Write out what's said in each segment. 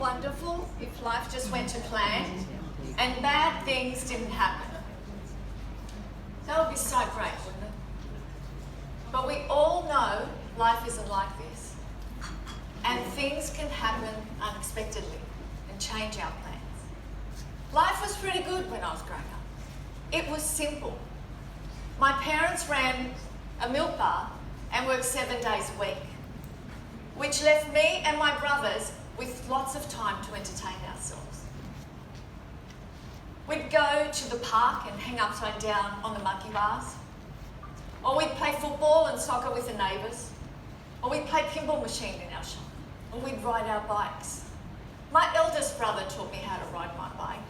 wonderful if life just went to plan and bad things didn't happen. That would be so great, wouldn't it? But we all know life isn't like this. And things can happen unexpectedly and change our plans. Life was pretty good when I was growing up. It was simple. My parents ran a milk bar and worked 7 days a week, which left me and my brothers with lots of time to entertain ourselves. We'd go to the park and hang upside down on the monkey bars, or we'd play football and soccer with the neighbours, or we'd play pinball machine in our shop, or we'd ride our bikes. My eldest brother taught me how to ride my bike.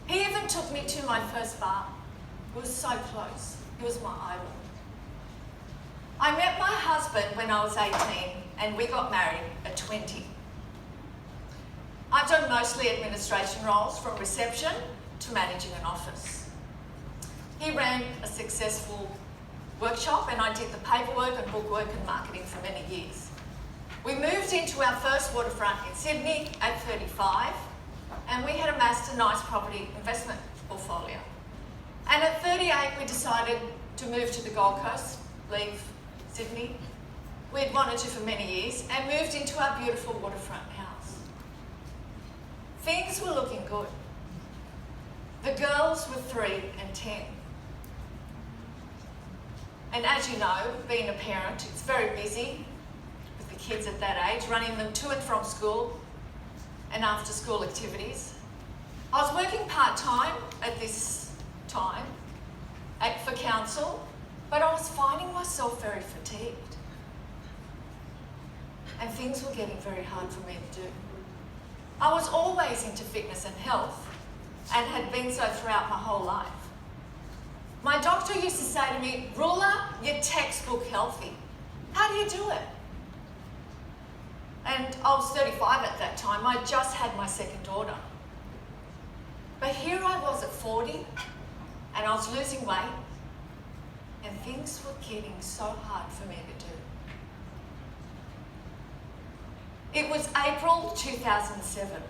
He even took me to my first bar. It was so close. He was my idol. I met my husband when I was 18 and we got married at 20. I've done mostly administration roles from reception to managing an office. He ran a successful workshop and I did the paperwork and bookwork and marketing for many years. We moved into our first waterfront in Sydney at 35 and we had amassed a nice property investment portfolio. And at 38 we decided to move to the Gold Coast, leave Sydney. We'd wanted to for many years and moved into our beautiful waterfront house. Things were looking good. The girls were 3 and 10. And as you know, being a parent, it's very busy with the kids at that age, running them to and from school and after school activities. I was working part-time at this time for council, but I was finding myself very fatigued. And things were getting very hard for me to do. I was always into fitness and health and had been so throughout my whole life. My doctor used to say to me, "Roula, you're textbook healthy. How do you do it?" And I was 35 at that time. I just had my second daughter. But here I was at 40 and I was losing weight and things were getting so hard for me to do. It was April 2007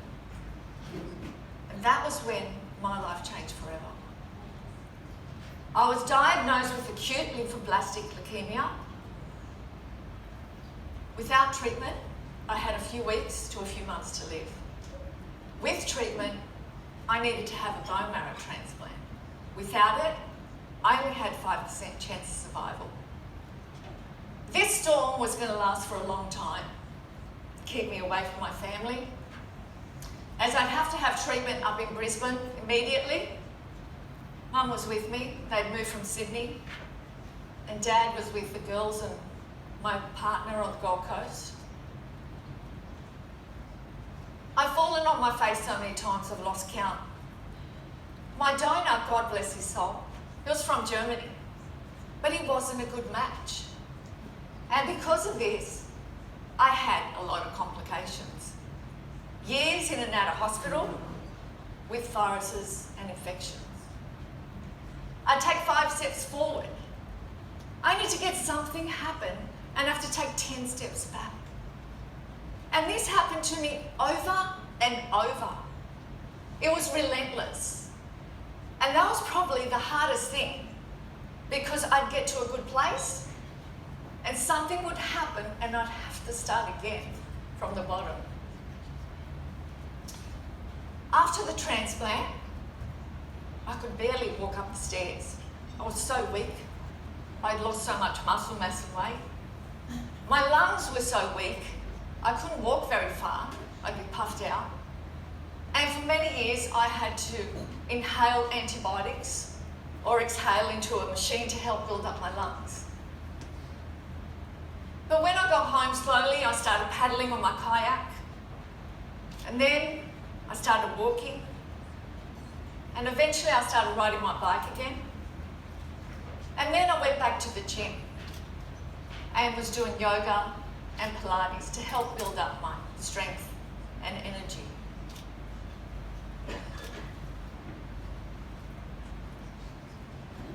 and that was when my life changed forever. I was diagnosed with acute lymphoblastic leukemia. Without treatment, I had a few weeks to a few months to live. With treatment, I needed to have a bone marrow transplant. Without it, I only had 5% chance of survival. This storm was going to last for a long time, keep me away from my family, as I'd have to have treatment up in Brisbane immediately. Mum was with me, they'd moved from Sydney, and Dad was with the girls and my partner on the Gold Coast. I've fallen on my face so many times I've lost count. My donor, God bless his soul, he was from Germany, but he wasn't a good match. And because of this, I had a lot of complications. Years in and out of hospital with viruses and infections. I take 5 steps forward, only to get something happen and have to take 10 steps back. And this happened to me over and over. It was relentless. And that was probably the hardest thing because I'd get to a good place and something would happen and I'd have to start again from the bottom. After the transplant, I could barely walk up the stairs. I was so weak. I'd lost so much muscle mass and weight. My lungs were so weak, I couldn't walk very far. I'd be puffed out. And for many years, I had to inhale antibiotics or exhale into a machine to help build up my lungs. But when I got home slowly, I started paddling on my kayak. And then I started walking. And eventually I started riding my bike again. And then I went back to the gym and was doing yoga and Pilates to help build up my strength and energy.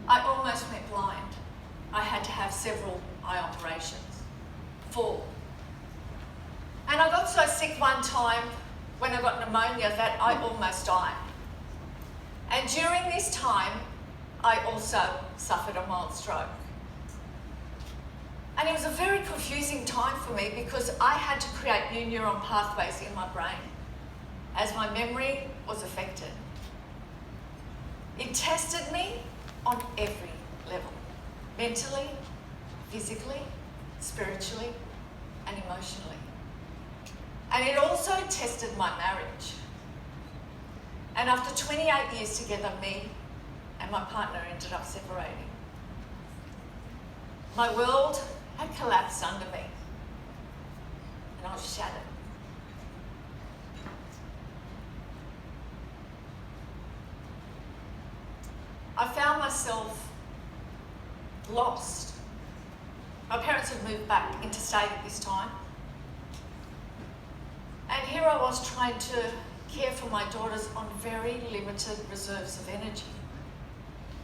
I almost went blind. I had to have several eye operations, 4. And I got so sick one time, when I got pneumonia that I almost died. And during this time, I also suffered a mild stroke. And it was a very confusing time for me because I had to create new neuron pathways in my brain as my memory was affected. It tested me on every level, mentally, physically, spiritually, and emotionally. And it also tested my marriage. And after 28 years together, me and my partner ended up separating. My world had collapsed under me, and I was shattered. I found myself lost. My parents had moved back interstate at this time. And here I was trying to care for my daughters on very limited reserves of energy,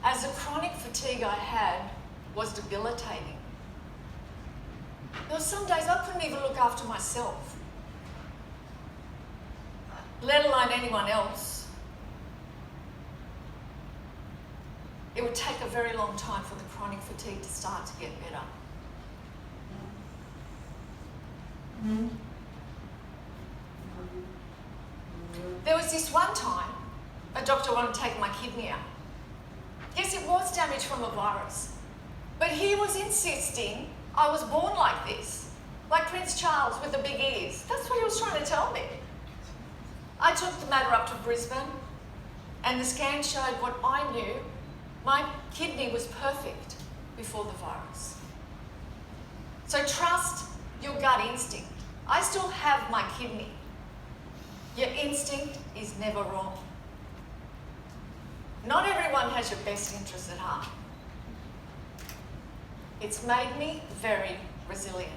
as the chronic fatigue I had was debilitating. There were some days I couldn't even look after myself, let alone anyone else. It would take a very long time for the chronic fatigue to start to get better. There was this one time a doctor wanted to take my kidney out. Yes, it was damaged from a virus, but he was insisting I was born like this, like Prince Charles with the big ears. That's what he was trying to tell me. I took the matter up to Brisbane, and the scan showed what I knew. My kidney was perfect before the virus. So trust your gut instinct. I still have my kidney. Your instinct is never wrong. Not everyone has your best interests at heart. It's made me very resilient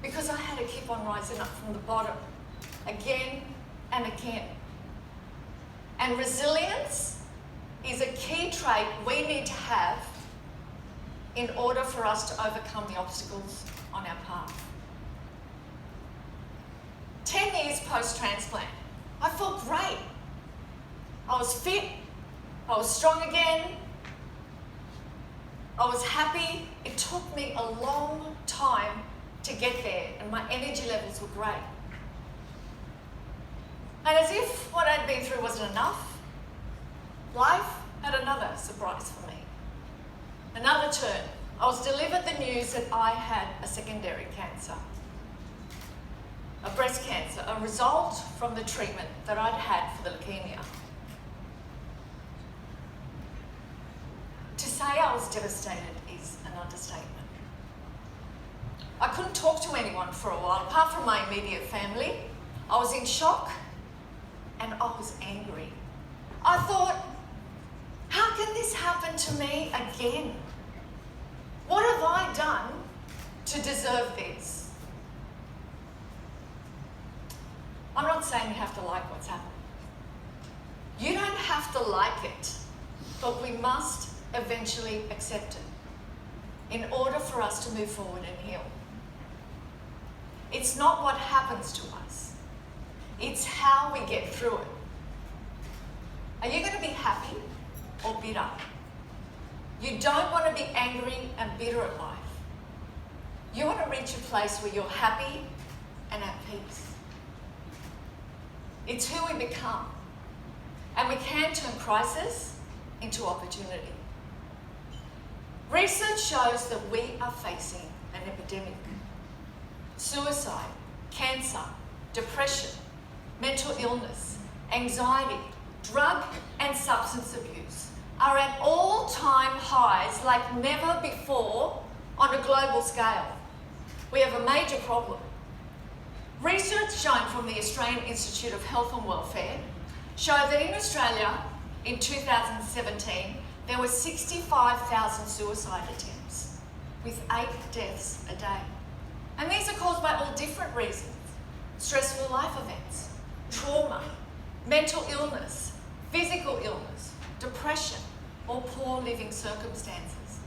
because I had to keep on rising up from the bottom again and again. And resilience is a key trait we need to have in order for us to overcome the obstacles on our path. 10 years post-transplant, I felt great. I was fit, I was strong again, I was happy. It took me a long time to get there, and my energy levels were great. And as if what I'd been through wasn't enough, life had another surprise for me. Another turn. I was delivered the news that I had a secondary cancer, a breast cancer, a result from the treatment that I'd had for the leukemia. To say I was devastated is an understatement. I couldn't talk to anyone for a while, apart from my immediate family. I was in shock and I was angry. I thought, how can this happen to me again? What have I done to deserve this? I'm not saying you have to like what's happened. You don't have to like it, but we must eventually accept it in order for us to move forward and heal. It's not what happens to us, it's how we get through it. Are you going to be happy or bitter? You don't want to be angry and bitter at life. You want to reach a place where you're happy and at peace. It's who we become, and we can turn crisis into opportunity. Research shows that we are facing an epidemic. Suicide, cancer, depression, mental illness, anxiety, drug and substance abuse are at all-time highs like never before on a global scale. We have a major problem. Research shown from the Australian Institute of Health and Welfare showed that in Australia in 2017 there were 65,000 suicide attempts with 8 deaths a day. And these are caused by all different reasons: stressful life events, trauma, mental illness, physical illness, depression, or poor living circumstances.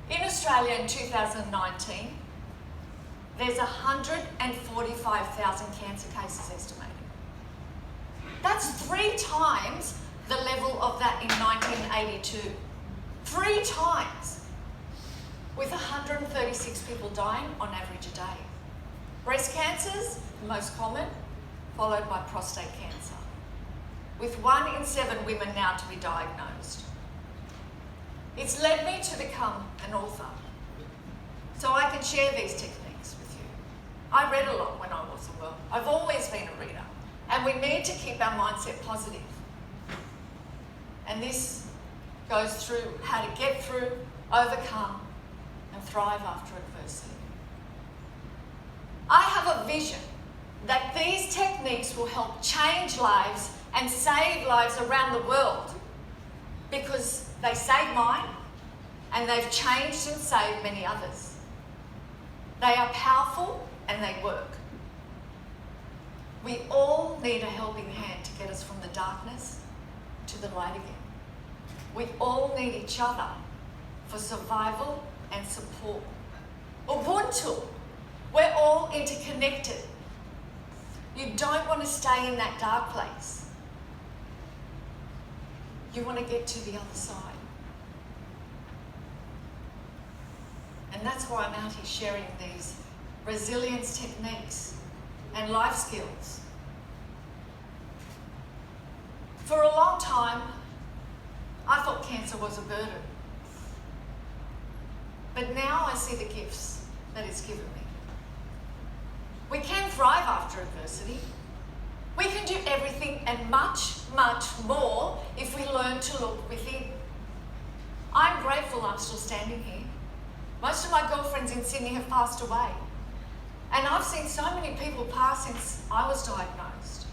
In Australia in 2019, there's 145,000 cancer cases estimated. That's 3 times the level of that in 1982. 3 times, with 136 people dying on average a day. Breast cancer's the most common, followed by prostate cancer, with 1 in 7 women now to be diagnosed. It's led me to become an author, so I can share these techniques with you. I read a lot when I was a girl. I've always been a reader, and we need to keep our mindset positive. And this goes through how to get through, overcome, and thrive after adversity. I have a vision that these techniques will help change lives and save lives around the world, because they saved mine and they've changed and saved many others. They are powerful and they work. We all need a helping hand to get us from the darkness to the light again. We all need each other for survival and support. Ubuntu, we're all interconnected. You don't want to stay in that dark place. You want to get to the other side. And that's why I'm out here sharing these resilience techniques and life skills. For a long time, I thought cancer was a burden. But now I see the gifts that it's given me. We can thrive after adversity. We can do everything and much, much more if we learn to look within. I'm grateful I'm still standing here. Most of my girlfriends in Sydney have passed away. And I've seen so many people pass since I was diagnosed.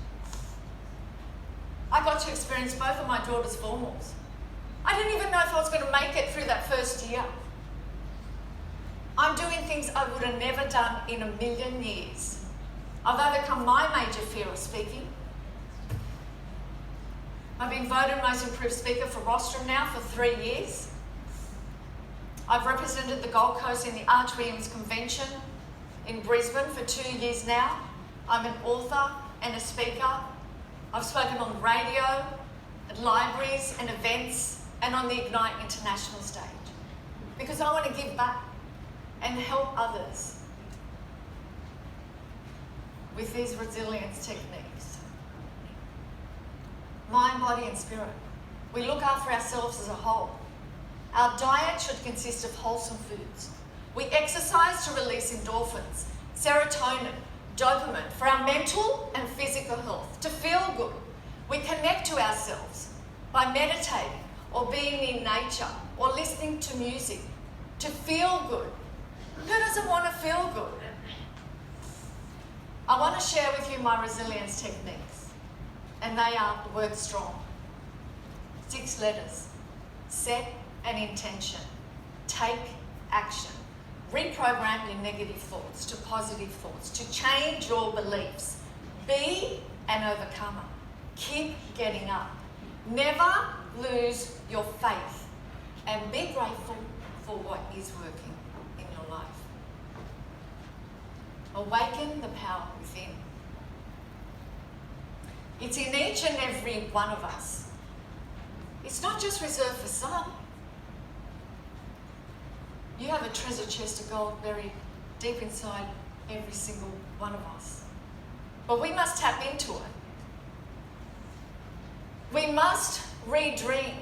I got to experience both of my daughter's formals. I didn't even know if I was going to make it through that first year. I'm doing things I would have never done in a million years. I've overcome my major fear of speaking. I've been voted most improved speaker for Rostrum now for 3 years. I've represented the Gold Coast in the Arch Williams Convention in Brisbane for 2 years now. I'm an author and a speaker. I've spoken on the radio, at libraries and events, and on the Ignite International stage. Because I want to give back and help others with these resilience techniques. Mind, body, and spirit. We look after ourselves as a whole. Our diet should consist of wholesome foods. We exercise to release endorphins, serotonin, dopamine for our mental and physical health, to feel good. We connect to ourselves by meditating or being in nature or listening to music to feel good. Who doesn't want to feel good? I want to share with you my resilience techniques, and they are the word strong. 6 letters. Set an intention. Take action. Reprogram your negative thoughts to positive thoughts, to change your beliefs. Be an overcomer. Keep getting up. Never lose your faith, and be grateful for what is working in your life. Awaken the power within. It's in each and every one of us. It's not just reserved for some. You have a treasure chest of gold buried deep inside every single one of us. But we must tap into it. We must re-dream.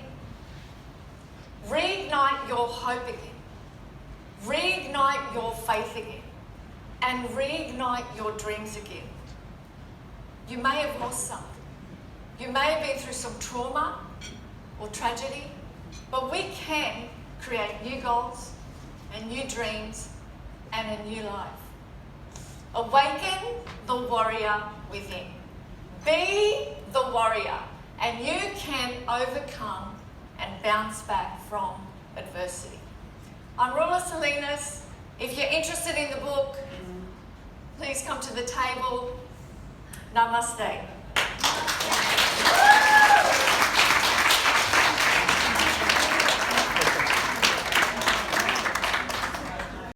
Reignite your hope again. Reignite your faith again. And reignite your dreams again. You may have lost some. You may have been through some trauma or tragedy, but we can create new goals and new dreams and a new life. Awaken the warrior within. Be the warrior, and you can overcome and bounce back from adversity. I'm Roula Selinas. If you're interested in the book, please come to the table. Namaste.